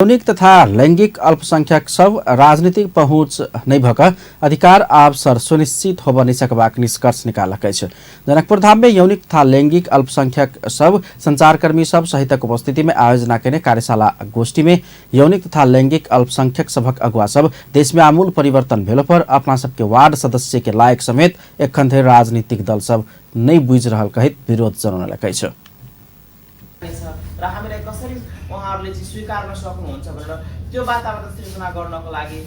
यौनिक तथा लैंगिक अल्पसंख्यक सब राजनीतिक पहुँच नहीं भक अधिकार अवसर सुनिश्चित होब नहीं सकबाक निष्कर्ष निकालकै छ। जनकपुर धाम में यौनिक तथा लैंगिक अल्पसंख्यक सब संचारकर्मी सब सहितक उपस्थिति में आयोजना करने कार्यशाला गोष्ठी में यौनिक तथा लैंगिक अल्पसंख्यक सबक अगुवा सब देश में आमूल परिवर्तन भेलो पर अपना सबके वार्ड सदस्य के लायक समेत एखन धरि राजनीतिक दल सब नहीं बुझ रहल कहित विरोध जनाउन लकै छ। र हामीलाई कसरी उहाँहरूले चाहिँ स्वीकार्न सक्नुहुन्छ भनेर त्यो वातावरण सृजना गर्नको लागि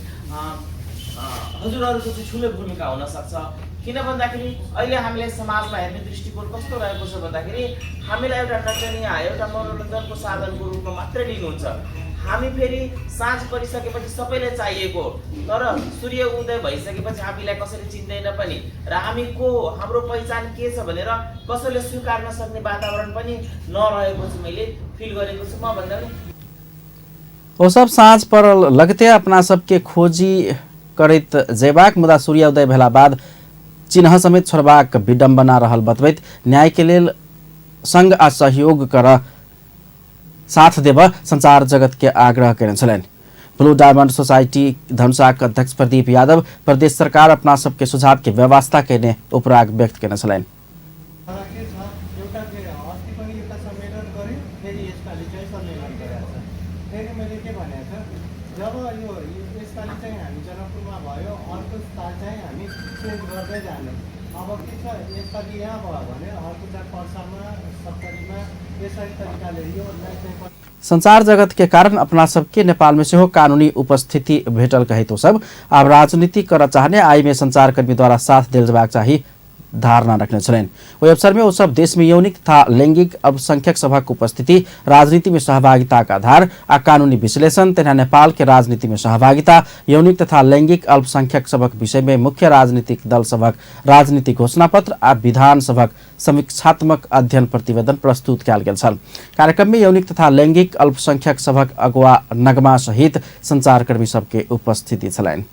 हजुरहरूको चाहिँ ठुलो भूमिका हुन सक्छ। किन भन्दाखेरि अहिले हामीले समाजमा हेर्ने दृष्टिकोण कस्तो रहेको छ भन्दाखेरि हामीलाई एउटा नचनीय एउटा मनोरञ्जनको साधनको रूपमा मात्रै लिनुहुन्छ। हामी फेरि साँझ परिसकेपछि सबैले चाहिएको तर सूर्य उदय भइसकेपछि हामीलाई कसैले चिन्दैन पनि र हामी को हाम्रो पहिचान के छ भनेर कसैले स्वीकार्न सक्ने वातावरण पनि नरहेको चाहिँ मैले फिल गरेको छु। म भन्दा ओ सब साँझ पर लगते अपना सबके खोजी करैत जयबाक मुदा सूर्योदय भेला बाद चिन्ह समेत छोड़बाक विडम्बना रहल बतबैत न्याय के लेल संग आ सहयोग कर साथ देव संचार जगत के आग्रह करें छलन। ब्लू डायमंड सोसाइटी धनुषाक अध्यक्ष प्रदीप यादव प्रदेश सरकार अपना सबके सुझाव के व्यवस्था करने उपराग व्यक्त करने छलन। संचार जगत के कारण अपना सबके नेपाल में से हो कानूनी उपस्थिति भेटल कहे तो सब अब राजनीति कर चाहने आई में संचारकर्मी द्वारा साथ दिल जबाक चाहिए धारणा रखने छन्। वही अवसर में वो सब देश में यौनिक तथा लैंगिक अल्पसंख्यक सभा की उपस्थिति राजनीति में सहभागिता का आधार आ कानूनी विश्लेषण तथा नेपाल के राजनीति में सहभागिता यौनिक तथा लैंगिक अल्पसंख्यक सबक विषय में मुख्य राजनीतिक दल सबक राजनीतिक घोषणा पत्र आ विधान सबक समीक्षात्मक अध्ययन प्रतिवेदन प्रस्तुत कयल गेल छल। कार्यक्रम में यौनिक तथा लैंगिक अल्पसंख्यक सबक अगुवा नगमा सहित संचारकर्मी सबके उपस्थिति छलैन।